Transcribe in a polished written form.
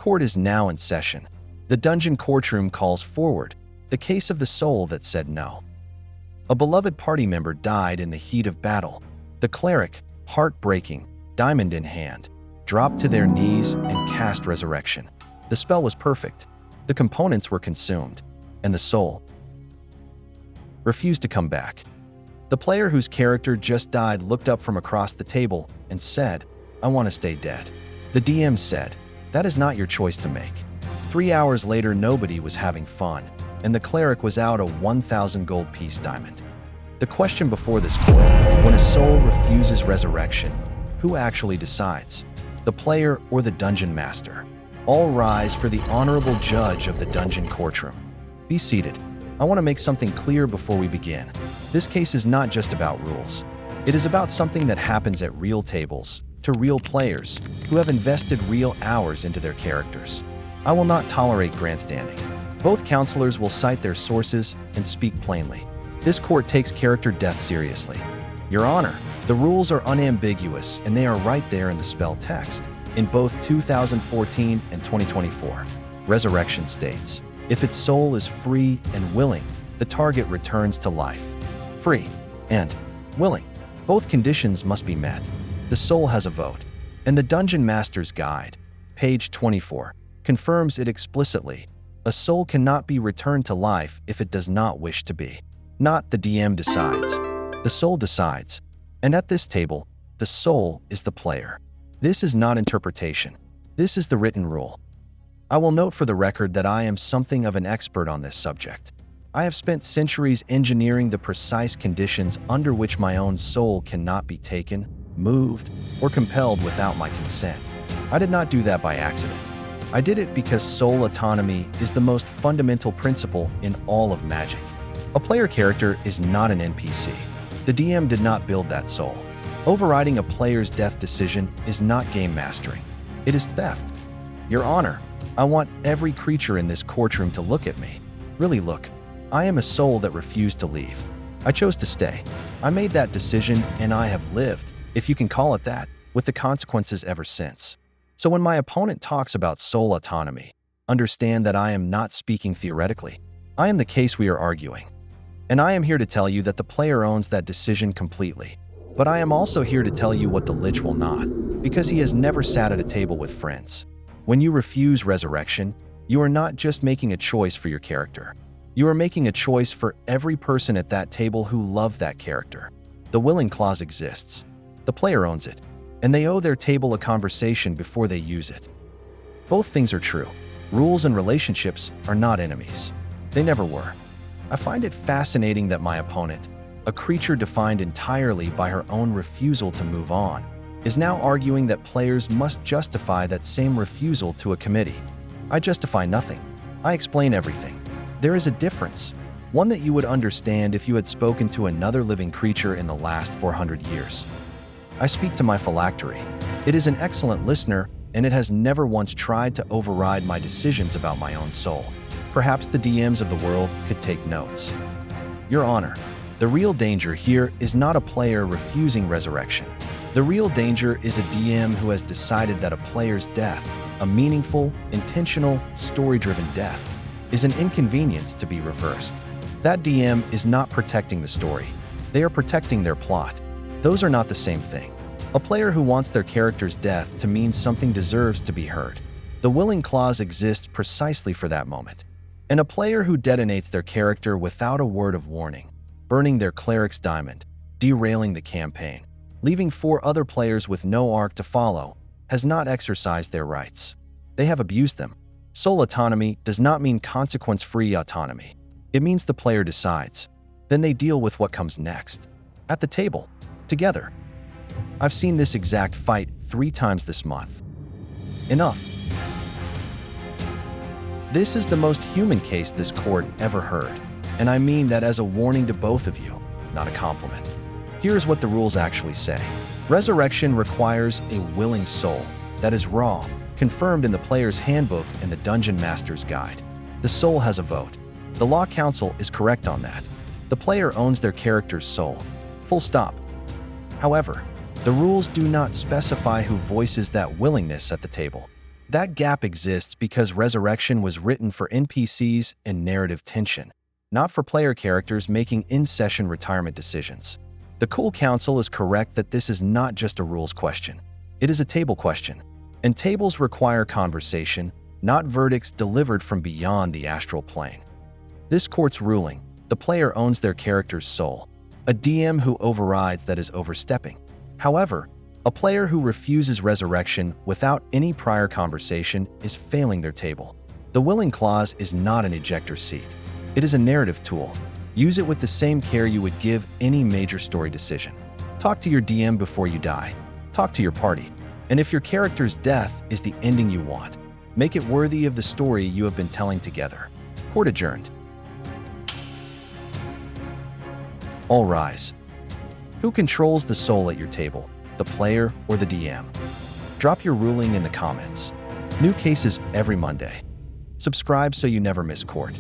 Court is now in session. The dungeon courtroom calls forward the case of the soul that said no. A beloved party member died in the heat of battle. The cleric, heartbreaking, diamond in hand, dropped to their knees and cast resurrection. The spell was perfect. The components were consumed, and the soul refused to come back. The player whose character just died looked up from across the table and said, "I want to stay dead." The DM said, "That is not your choice to make." 3 hours later, nobody was having fun, and the cleric was out a 1,000 gold piece diamond. The question before this court: when a soul refuses resurrection, who actually decides? The player or the dungeon master? All rise for the honorable judge of the dungeon courtroom. Be seated. I want to make something clear before we begin. This case is not just about rules. It is about something that happens at real tables, to real players who have invested real hours into their characters. I will not tolerate grandstanding. Both counselors will cite their sources and speak plainly. This court takes character death seriously. Your Honor, the rules are unambiguous and they are right there in the spell text. In both 2014 and 2024, Resurrection states, if its soul is free and willing, the target returns to life. Free and willing. Both conditions must be met. The soul has a vote. And the Dungeon Master's Guide, page 24, confirms it explicitly. A soul cannot be returned to life if it does not wish to be. Not the DM decides. The soul decides. And at this table, the soul is the player. This is not interpretation. This is the written rule. I will note for the record that I am something of an expert on this subject. I have spent centuries engineering the precise conditions under which my own soul cannot be taken, moved, or compelled without my consent. I did not do that by accident. I did it because soul autonomy is the most fundamental principle in all of magic. A player character is not an NPC. The DM did not build that soul. Overriding a player's death decision is not game mastering. It is theft. Your Honor, I want every creature in this courtroom to look at me. Really look. I am a soul that refused to leave. I chose to stay. I made that decision and I have lived, if you can call it that, with the consequences ever since. So when my opponent talks about soul autonomy, understand that I am not speaking theoretically. I am the case we are arguing. And I am here to tell you that the player owns that decision completely. But I am also here to tell you what the Lich will not, because he has never sat at a table with friends. When you refuse resurrection, you are not just making a choice for your character. You are making a choice for every person at that table who love that character. The willing clause exists. The player owns it, and they owe their table a conversation before they use it. Both things are true. Rules and relationships are not enemies. They never were. I find it fascinating that my opponent, a creature defined entirely by her own refusal to move on, is now arguing that players must justify that same refusal to a committee. I justify nothing. I explain everything. There is a difference, one that you would understand if you had spoken to another living creature in the last 400 years. I speak to my phylactery. It is an excellent listener, and it has never once tried to override my decisions about my own soul. Perhaps the DMs of the world could take notes. Your Honor, the real danger here is not a player refusing resurrection. The real danger is a DM who has decided that a player's death, a meaningful, intentional, story-driven death, is an inconvenience to be reversed. That DM is not protecting the story. They are protecting their plot. Those are not the same thing. A player who wants their character's death to mean something deserves to be heard. The willing clause exists precisely for that moment. And a player who detonates their character without a word of warning, burning their cleric's diamond, derailing the campaign, leaving 4 other players with no arc to follow, has not exercised their rights. They have abused them. Soul autonomy does not mean consequence-free autonomy. It means the player decides. Then they deal with what comes next. At the table. Together. I've seen this exact fight 3 times this month. Enough. This is the most human case this court ever heard. And I mean that as a warning to both of you, not a compliment. Here's what the rules actually say. Resurrection requires a willing soul that is raw, confirmed in the player's handbook and the Dungeon Master's Guide. The soul has a vote. The Law Council is correct on that. The player owns their character's soul. Full stop. However, the rules do not specify who voices that willingness at the table. That gap exists because Resurrection was written for NPCs and narrative tension, not for player characters making in-session retirement decisions. The Cool Council is correct that this is not just a rules question. It is a table question, and tables require conversation, not verdicts delivered from beyond the astral plane. This court's ruling, the player owns their character's soul. A DM who overrides that is overstepping. However, a player who refuses resurrection without any prior conversation is failing their table. The willing clause is not an ejector seat. It is a narrative tool. Use it with the same care you would give any major story decision. Talk to your DM before you die. Talk to your party. And if your character's death is the ending you want, make it worthy of the story you have been telling together. Court adjourned. All rise. Who controls the soul at your table, the player or the DM? Drop your ruling in the comments. New cases every Monday. Subscribe so you never miss court.